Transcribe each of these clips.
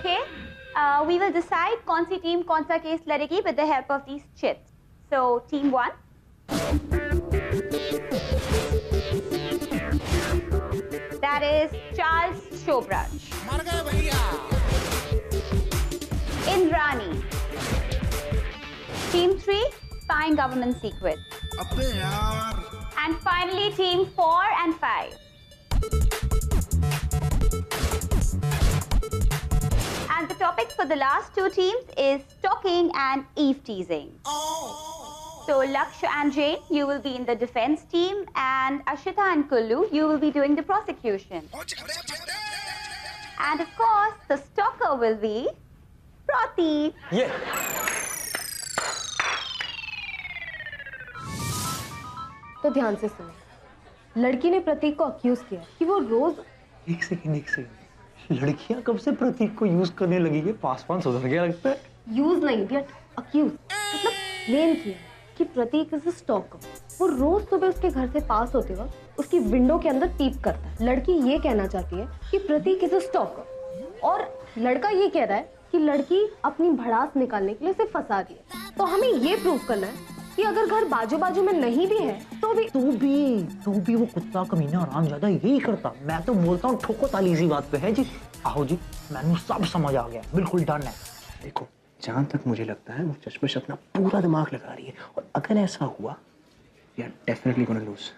Okay, we will decide कौन सी team कौन सा केस लड़ेगी with the help of these chits. So, team 1. That is Charles Shobraj. मर गए भैया। Indrani. Team 3, spying government secrets. अबे यार। And finally, team 4 and 5. And the topics for the last two teams is stalking and eve teasing. So Lakshya and Jane, you will be in the defense team, and Ashita and Kullu, you will be doing the prosecution. And of course, the stalker will be Prateek. Yeah. तो ध्यान से सुनो। लड़की ने प्रतीक को accused किया कि वो रोज एक सेकंड लड़कियां कब से प्रतीक को यूज करने लगी है? पास सुधर गया लगता है। यूज नहीं बट अक्यूज, मतलब ब्लेम किया कि प्रतीक इज अ स्टॉकर। वो रोज सुबह उसके घर से पास होते वक्त उसकी विंडो के अंदर पीप करता है। लड़की ये कहना चाहती है कि प्रतीक इज अ स्टॉकर और लड़का ये कह रहा है कि लड़की अपनी भड़ास निकालने के लिए उसे फंसा रही है। तो हमें ये प्रूव करना है कि अगर घर बाजू बाजू में नहीं भी है तो भी वो कुत्ता कमीना हरामजादा यही करता। मैं तो बोलता हूँ ठोको ताली इसी बात पे है जी। आओ जी, मैंने सब समझ आ गया, बिल्कुल डन है। देखो, जहाँ तक मुझे लगता है वो चश्मश अपना पूरा दिमाग लगा रही है और अगर ऐसा हुआ we are definitely gonna lose.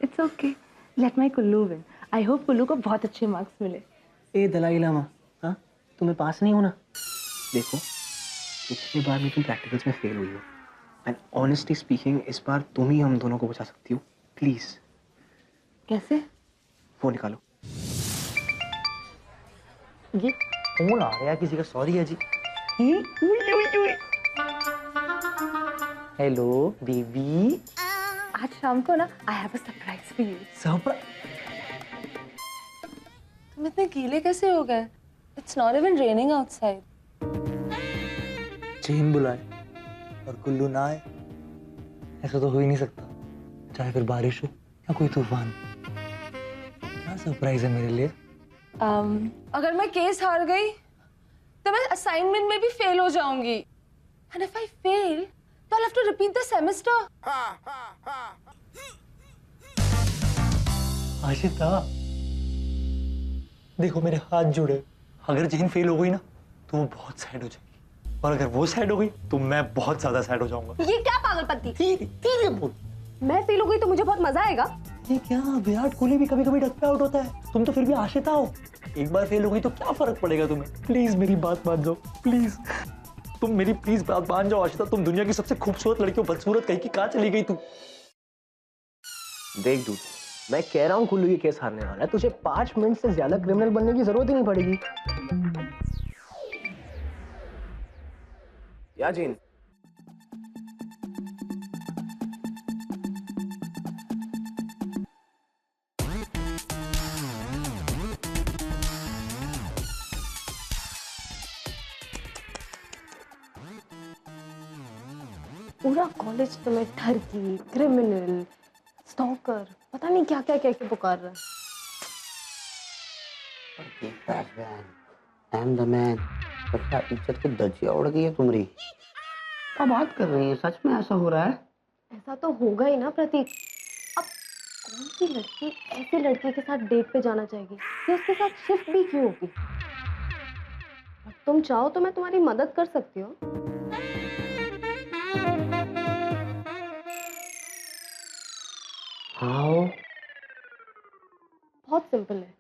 It's okay. Let my Kullu win. I hope Kullu को बहुत अच्छे मार्क्स मिले। ए दलाई लामा, हाँ तुम्हें पास नहीं होना? देखो, पिछली बार भी तुम प्रैक्टिकल्स में फेल हुई हो एंड ऑनेस्टली स्पीकिंग इस बार तुम ही हम दोनों को बचा सकती हो। प्लीज। कैसे? फोन निकालो। ये फोन आ रहा है किसी का? सॉरी है जी। Hello baby. आज शाम को ना I have a surprise for you. Surprise? तुम इतने गीले कैसे हो गए? It's not even raining outside. Chain बुलाए और कुल्लू ना आए, ऐसा तो हो ही नहीं सकता। चाहे फिर बारिश हो या कोई तूफान। क्या सरप्राइज है मेरे लिए? अगर मैं केस हार गई तो मैं असाइनमेंट में भी फेल हो जाऊंगी। And if I fail, तो I'll have to repeat the semester. Ashita, देखो मेरे हाथ जुड़े। अगर जेन फेल हो गई ना तो वो बहुत सैड हो जाएगी, और अगर वो सैड हो गई तो मैं बहुत ज्यादा सैड हो जाऊंगा। ये क्या पागलपंती? धीरे बोल। मैं फेल हो गई तो मुझे बहुत मजा आएगा। ये क्या, विराट कोहली भी कभी कभी डक पे आउट होता है, तुम तो फिर भी आशिता हो। एक बार फेल हो गई तो क्या फर्क पड़ेगा तुम्हें? प्लीज मेरी बात मान जाओ, प्लीज। तुम मेरी प्लीज बात मान जाओ आशिता। तुम दुनिया की सबसे खूबसूरत लड़कियों बदसूरत कहीं की कहाँ चली गई तू? देख दूध, मैं कह रहा हूँ कुल्लू ये केस हारने वाला है। तुझे 5 मिनट से ज्यादा क्रिमिनल बनने की जरूरत ही नहीं पड़ेगी। या जीन? पूरा कॉलेज तुम्हें ठरकी, क्रिमिनल, स्टॉकर, पता नहीं क्या क्या कह के पुकार रहा है। I am the man. सबका इज्जत की धज्जियां उड़ गई है तुम्हारी। क्या बात कर रही है? सच में ऐसा हो रहा है? ऐसा तो होगा ही ना प्रतीक। अब कौन सी लड़की ऐसे लड़के के साथ डेट पे जाना चाहेगी या उसके साथ शिफ्ट भी क्यों होगी? अब तुम चाहो तो मैं तुम्हारी मदद कर सकती हूँ। हाउ? बहुत सिंपल है।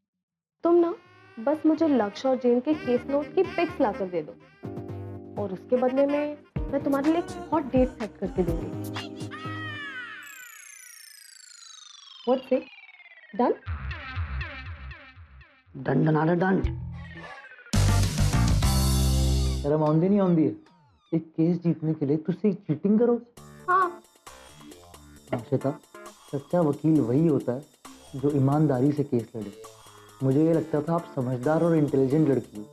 तुम ना बस मुझे लक्ष्य और जेन के केस नोट की पिक्स ला कर दे दो और उसके बदले में मैं तुम्हारे लिए एक हॉट डेट सेट करके दूंगी। What's it? Done? Done done done. शर्म आउंदी नहीं आउंदी है? एक केस जीतने के लिए तुझसे चीटिंग करो? हाँ। आशिता, सच्चा वकील वही होता है जो ईमानदारी से केस लड़े। मुझे ये लगता था आप समझदार और इंटेलिजेंट लड़की हो।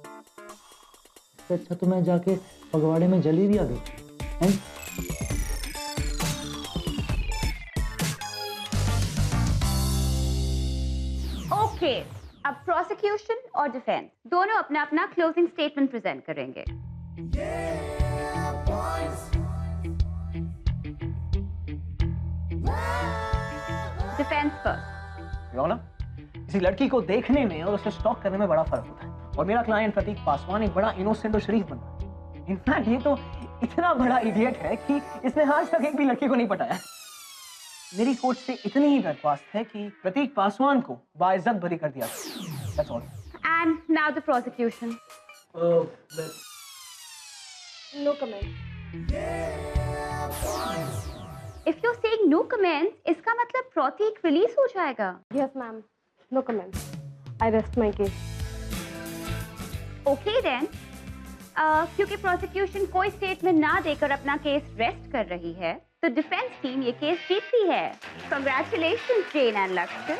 इससे अच्छा तो मैं जाके पगवाड़े में जली भी आ गई। Okay, अब प्रोसिक्यूशन और डिफेंस दोनों अपना अपना क्लोजिंग स्टेटमेंट प्रेजेंट करेंगे। Defence first. योर ऑनर, किसी लड़की को देखने में और उसे स्टॉक करने में बड़ा फर्क होता है, और मेरा क्लाइंट प्रतीक पासवान एक बड़ा इनोसेंट और शरीफ बंदा है। इनफैक्ट ये तो इतना बड़ा इडियट है कि इसने आज तक एक भी लड़की को नहीं पटाया। मेरी कोर्ट से इतनी ही दरख्वास्त है कि प्रतीक पासवान को बाइज्जत बरी कर दिया। That's all. And now the prosecution. No comment. If you're saying no comments, इसका मतलब प्रतीक रिलीज हो जाएगा। Yes ma'am, no comment. I rest my case. Okay then. क्योंकि प्रोसिक्यूशन कोई स्टेटमेंट ना देकर अपना केस रेस्ट कर रही है, तो डिफेंस टीम ये केस जीतती है। Congratulations जैन एंड लक्ष्य।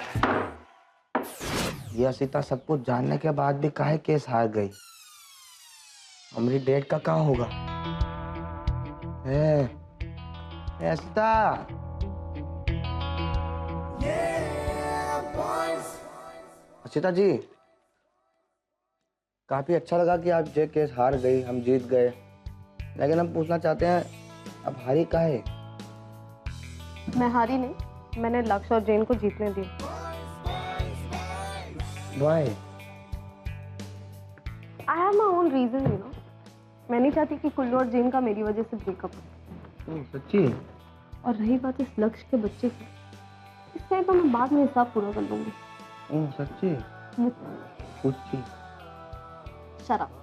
ये असिता सब कुछ जानने के बाद भी काहे केस हार गई? हमारी डेट का क्या होगा? ए असिता, असिता जी, काफी अच्छा लगा कि आप ये केस हार गई, हम जीत गए, लेकिन हम पूछना चाहते हैं अब हारी काहे? मैं हारी नहीं, मैंने लक्ष्य और जैन को जीतने दिया। Why? I have my own reason, you know. मैं नहीं चाहती कि कुल्लू और जैन का मेरी वजह से ब्रेकअप हो। सच्ची? और रही बात इस लक्ष्य के बच्चे की, इससे तो मैं बाद में हिसाब पूरा कर लूंगी। सच्ची? सच्ची? शराब।